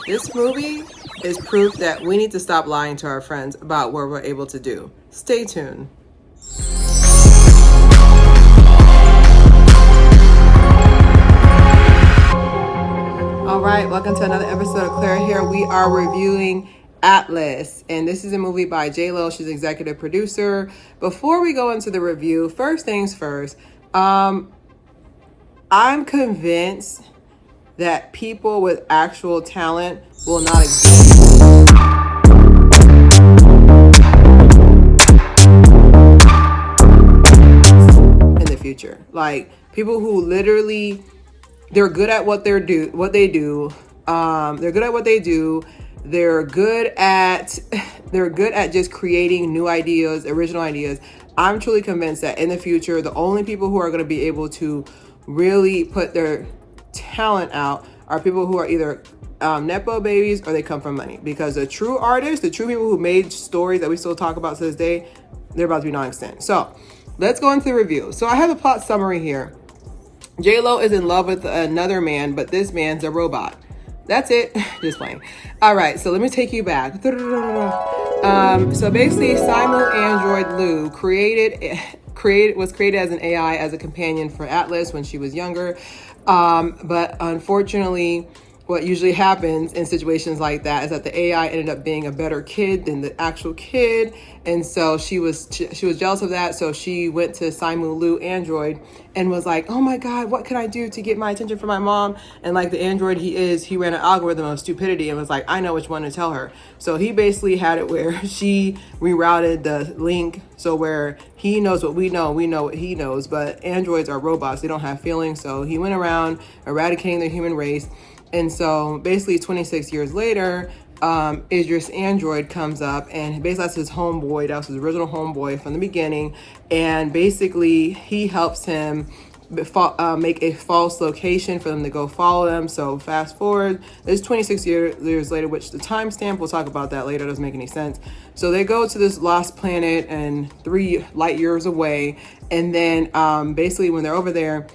This movie is proof that we need to stop lying to our friends about what we're able to do. Stay tuned. All right, welcome to another episode of Claire here. We are reviewing Atlas, and this is a movie by J-Lo. She's executive producer. Before we go into the review, first things first, I'm convinced that people with actual talent will not exist in the future. Like people who literally, they're good at what they do. They're good at what they do. They're good at just creating new ideas, original ideas. I'm truly convinced that in the future, the only people who are going to be able to really put their talent out are people who are either nepo babies or they come from money, because the true artists, the true people who made stories that we still talk about to this day, they're about to be non-extant. So let's go into the review. So I have a plot summary here. J-Lo is in love with another man, but this man's a robot. That's it. Just playing. All right, so let me take you back. So basically, simu android Lou was created as an AI, as a companion for Atlas when she was younger. But unfortunately, what usually happens in situations like that is that the AI ended up being a better kid than the actual kid. And so she was jealous of that. So she went to simu Lou android and was like, oh my God, what can I do to get my attention from my mom? And like the android he ran an algorithm of stupidity and was like, I know which one to tell her. So he basically had it where she rerouted the link. So where he knows what we know what he knows, but androids are robots. They don't have feelings. So he went around eradicating the human race. And so basically 26 years later, Idris Android comes up, and basically that's his homeboy. That was his original homeboy from the beginning. And basically he helps him make a false location for them to go follow them. So fast forward, there's 26 years later, which the timestamp, we'll talk about that later, doesn't make any sense. So they go to this lost planet and 3 light years away. And then basically when they're over there,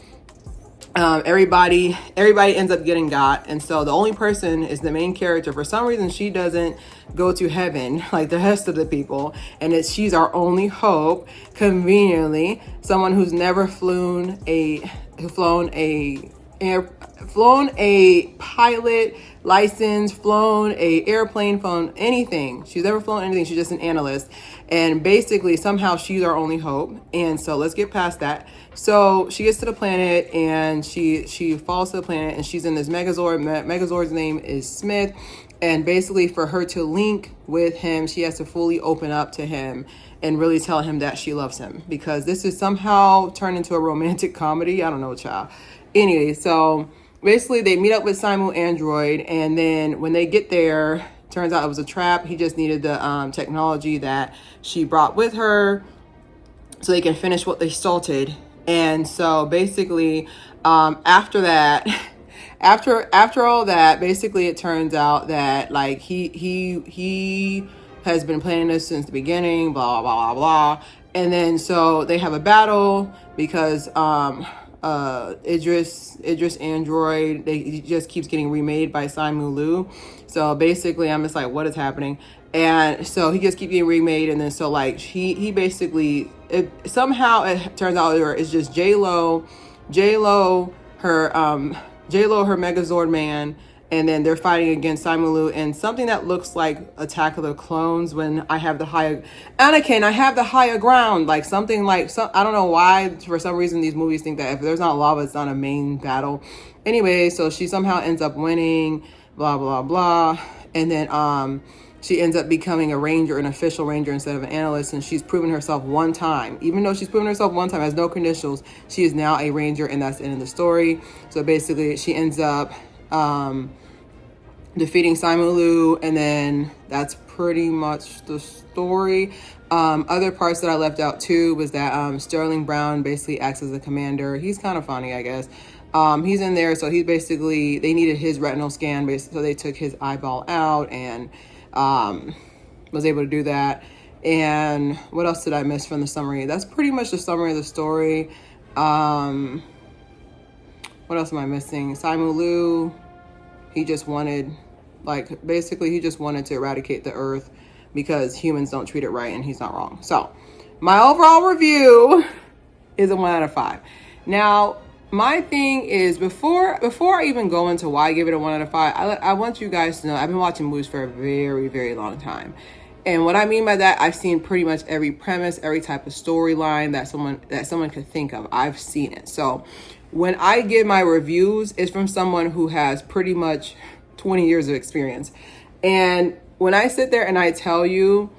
everybody ends up getting got, and so the only person is the main character. For some reason, she doesn't go to heaven like the rest of the people, and she's our only hope. Conveniently, someone who's never flown a pilot license, flown a airplane, flown anything. She's never flown anything. She's just an analyst. And basically somehow she's our only hope. And so let's get past that. So she gets to the planet and she falls to the planet, and she's in this Megazord. Megazord's name is Smith. And basically for her to link with him, she has to fully open up to him and really tell him that she loves him, because this is somehow turned into a romantic comedy. I don't know, child. Anyway, so basically they meet up with simu android, and then when they get there, turns out it was a trap. He just needed the technology that she brought with her so they can finish what they started. And so basically after that, after all that, basically it turns out that like he has been planning this since the beginning, blah blah blah blah. And then so they have a battle because Idris Android, he just keeps getting remade by simu Lou. So basically I'm just like, what is happening? And so he just keeps getting remade, and then so like he basically, somehow it turns out it's just J-Lo, her Megazord man, and then they're fighting against simu Lou and something that looks like Attack of the Clones. When I have the higher ground, like something like I don't know why, for some reason these movies think that if there's not lava, it's not a main battle. Anyway, so she somehow ends up winning, blah blah blah, and then she ends up becoming a ranger, an official ranger instead of an analyst, and she's proven herself one time. Even though she's proven herself one time, has no credentials, she is now a ranger, and that's the end of the story. So basically, she ends up defeating simu Lou, and then that's pretty much the story. Other parts that I left out too was that Sterling Brown basically acts as the commander. He's kind of funny, I guess. He's in there, so he's basically, they needed his retinal scan, basically, so they took his eyeball out and was able to do that. And what else did I miss from the summary? That's pretty much the summary of the story. What else am I missing? simu Lou, he just wanted Like, basically, he just wanted to eradicate the earth because humans don't treat it right, and he's not wrong. So, my overall review is a 1 out of 5. Now, my thing is, before I even go into why I give it a 1 out of 5, I want you guys to know I've been watching movies for a very, very long time. And what I mean by that, I've seen pretty much every premise, every type of storyline that someone could think of. I've seen it. So when I give my reviews, it's from someone who has pretty much 20 years of experience. And when I sit there and I tell you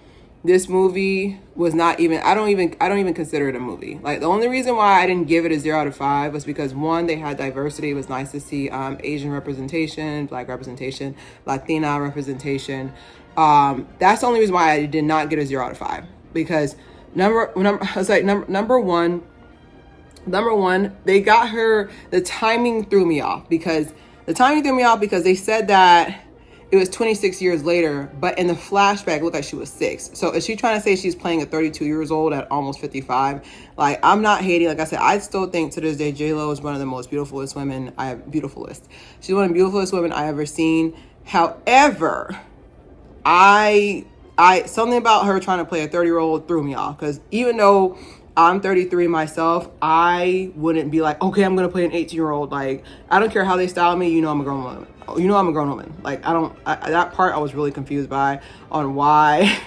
this movie was not even, I don't even consider it a movie. Like, the only reason why I didn't give it a 0 out of 5 was because, one, they had diversity. It was nice to see Asian representation, Black representation, Latina representation. That's the only reason why I did not get a 0 out of 5, because number one, they got her, the timing threw me off because they said that it was 26 years later, but in the flashback, it looked like she was 6. So is she trying to say she's playing a 32 years old at almost 55? Like, I'm not hating. Like I said, I still think to this day, J-Lo is one of the most beautifulest women She's one of the beautifulest women I ever seen. However, I something about her trying to play a 30-year-old threw me off, because even though I'm 33 myself, I wouldn't be like, okay, I'm going to play an 18-year-old. Like, I don't care how they style me. I'm a grown woman. Like, that part I was really confused by on why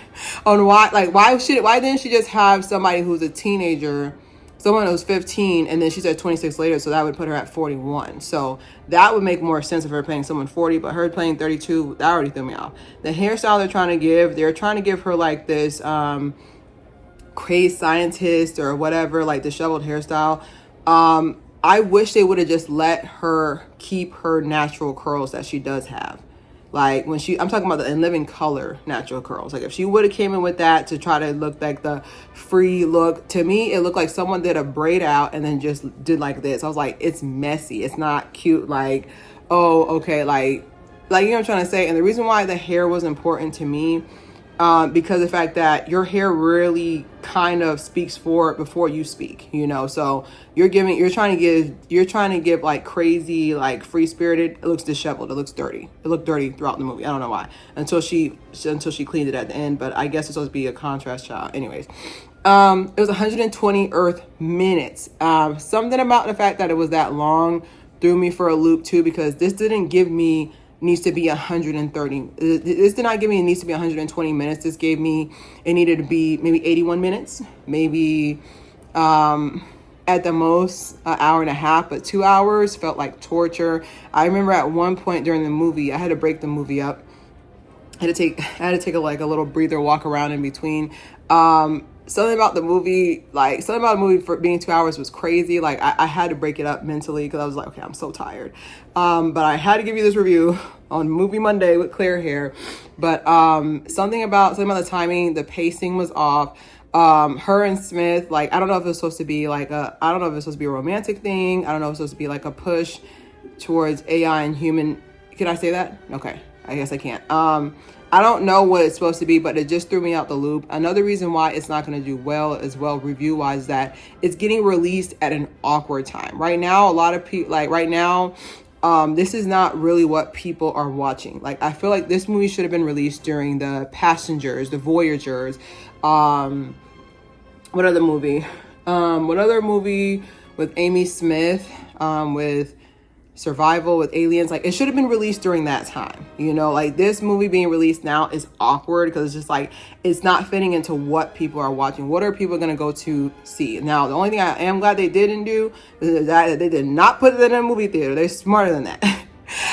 why didn't she just have somebody who's a teenager, someone who's 15, and then she said 26 later, so that would put her at 41. So that would make more sense if her playing someone 40, but her playing 32, that already threw me off. The hairstyle they're trying to give her like this, crazed scientist or whatever, like disheveled hairstyle. I wish they would have just let her keep her natural curls that she does have. Like, I'm talking about the in living color natural curls. Like, if she would have came in with that to try to look like the free look, to me, it looked like someone did a braid out and then just did like this. I was like, it's messy. It's not cute. Like, oh, okay. Like, you know what I'm trying to say? And the reason why the hair was important to me, because the fact that your hair really kind of speaks for it before you speak, so you're trying to give like crazy, like free spirited. It looks disheveled. It looks dirty. It looked dirty throughout the movie. I don't know why, until she cleaned it at the end, but I guess it's supposed to be a contrast shot. Anyways, it was 120 Earth minutes. Something about the fact that it was that long threw me for a loop too, because this didn't give me needs to be 130. This did not give me it needs to be 120 minutes. This gave me it needed to be maybe 81 minutes, maybe at the most an hour and a half, but 2 hours felt like torture. I remember at one point during the movie, I had to break the movie up. I had to take a little breather, walk around in between. Something about the movie for being 2 hours was crazy. Like, I had to break it up mentally, because I was like, okay, I'm so tired. But I had to give you this review on Movie Monday with Claire Haire. But something about the timing, the pacing was off. Her and Smith, like, I don't know if it's supposed to be a romantic thing. I don't know if it's supposed to be like a push towards AI and human. Can I say that? Okay, I guess I can't. I don't know what it's supposed to be, but it just threw me out the loop. Another reason why it's not going to do well as well review-wise is that it's getting released at an awkward time. Right now, a lot of people, this is not really what people are watching. Like, I feel like this movie should have been released during the Passengers, the Voyagers. What other movie with Amy Smith, with survival with aliens? Like, it should have been released during that time. Like, this movie being released now is awkward, because it's just like, it's not fitting into what people are watching. What are people going to go to see? Now, the only thing I am glad they didn't do is that they did not put it in a movie theater. They're smarter than that.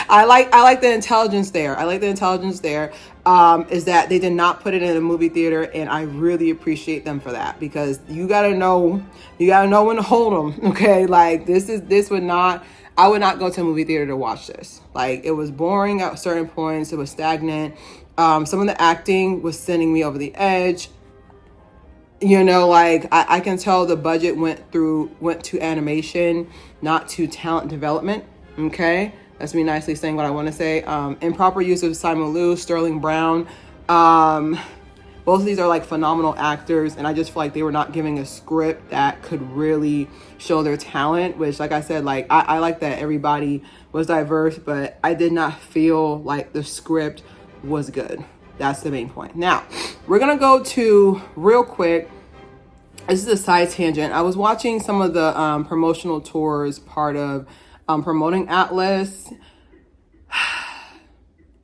I like the intelligence there. Is that they did not put it in a movie theater, and I really appreciate them for that, because you gotta know when to hold them. Okay, like, I would not go to a movie theater to watch this. Like, it was boring at certain points. It was stagnant. Some of the acting was sending me over the edge. Like, I can tell the budget went to animation, not to talent development. Okay, that's me nicely saying what I want to say. Improper use of simu, Sterling Brown. Both of these are like phenomenal actors, and I just feel like they were not giving a script that could really show their talent, which, like I said, like I like that everybody was diverse, but I did not feel like the script was good. That's the main point. Now, we're gonna go to, real quick, this is a side tangent. I was watching some of the promotional tours, part of promoting Atlas.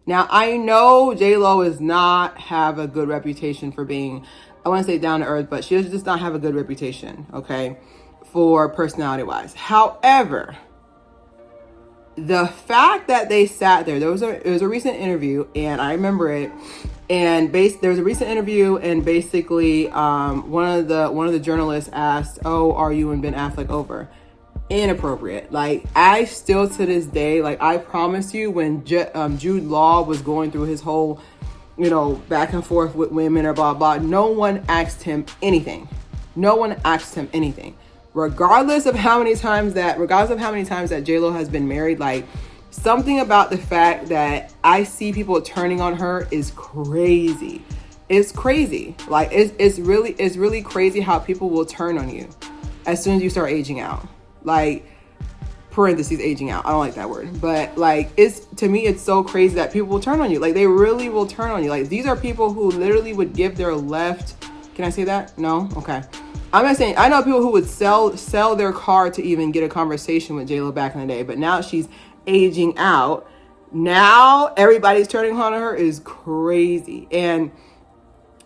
Now, I know J-Lo does not have a good reputation for being, I want to say down to earth, but she does not have a good reputation, okay, for personality-wise. However, the fact that they sat there, there was a recent interview, and I remember it, and there was a recent interview, and basically one of the journalists asked, "Oh, are you and Ben Affleck over?" Inappropriate. Like, I still to this day, like, I promise you, when Jude Law was going through his whole, back and forth with women or blah blah, no one asked him anything. No one asked him anything. Regardless of how many times that J-Lo has been married, like, something about the fact that I see people turning on her is crazy. It's crazy. Like, it's really crazy how people will turn on you as soon as you start aging out. Like, parentheses, aging out. I don't like that word. But, like, to me, it's so crazy that people will turn on you. Like, they really will turn on you. Like, these are people who literally would give their left. Can I say that? No? Okay. I'm not saying, I know people who would sell their car to even get a conversation with J-Lo back in the day. But now she's aging out. Now everybody's turning on her is crazy. And,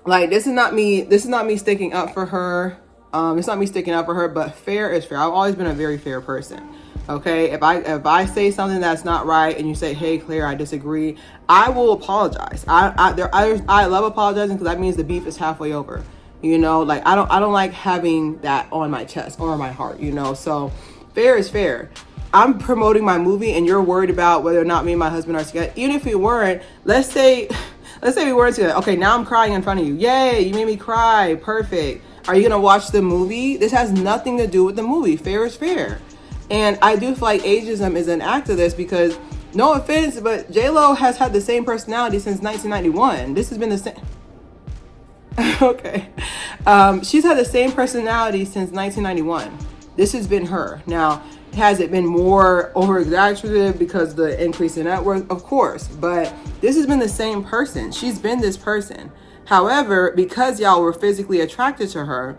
like, this is not me sticking up for her. It's not me sticking up for her, but fair is fair. I've always been a very fair person. Okay, if I say something that's not right and you say, "Hey, Claire, I disagree," I will apologize. I love apologizing, because that means the beef is halfway over. Like, I don't like having that on my chest or my heart. So fair is fair. I'm promoting my movie, and you're worried about whether or not me and my husband are together. Even if we weren't, let's say we weren't together. Okay, now I'm crying in front of you. Yay, you made me cry. Perfect. Are you going to watch the movie? This has nothing to do with the movie. Fair is fair. And I do feel like ageism is an act of this, because, no offense, but J-Lo has had the same personality since 1991. This has been the same. Okay. She's had the same personality since 1991. This has been her. Now, has it been more over-exaggerated because of the increase in net worth? Of course. But this has been the same person. She's been this person. However, because y'all were physically attracted to her,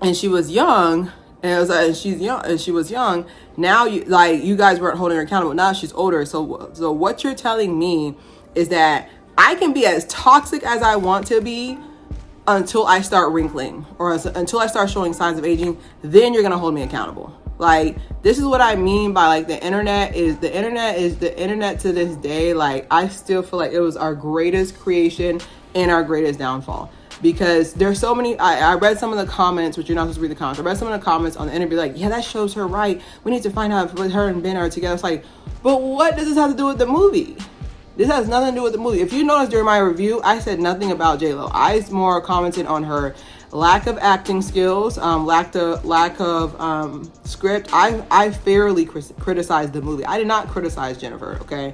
and she was young, and she was young, now you guys weren't holding her accountable. Now she's older. So what you're telling me is that I can be as toxic as I want to be until I start wrinkling, or until I start showing signs of aging. Then you're gonna hold me accountable. Like, this is what I mean by, like, the internet is the internet to this day. Like, I still feel like it was our greatest creation and our greatest downfall, because there's so many. I read some of the comments, which you're not supposed to read the comments. I read some of the comments on the interview, like, yeah, that shows her right. We need to find out if her and Ben are together. It's like, but what does this have to do with the movie? This has nothing to do with the movie. If you notice during my review, I said nothing about J-Lo. I more commented on her lack of acting skills, lack of script. I fairly criticized the movie. I did not criticize Jennifer, okay?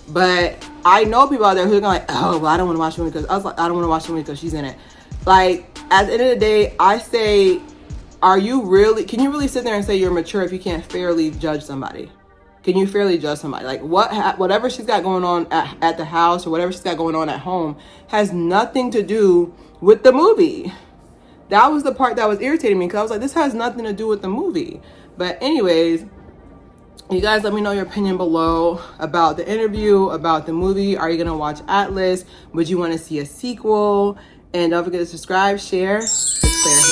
But I know people out there who are like, "Oh, well, I don't want to watch the movie because I don't want to watch the movie because she's in it." Like, at the end of the day, I say, can you really sit there and say you're mature if you can't fairly judge somebody? Can you fairly judge somebody? Like, whatever she's got going on at the house, or whatever she's got going on at home, has nothing to do with the movie. That was the part that was irritating me, because I was like, this has nothing to do with the movie. But anyways, you guys let me know your opinion below about the interview, about the movie. Are you going to watch Atlas? Would you want to see a sequel? And don't forget to subscribe, share. It's Claire.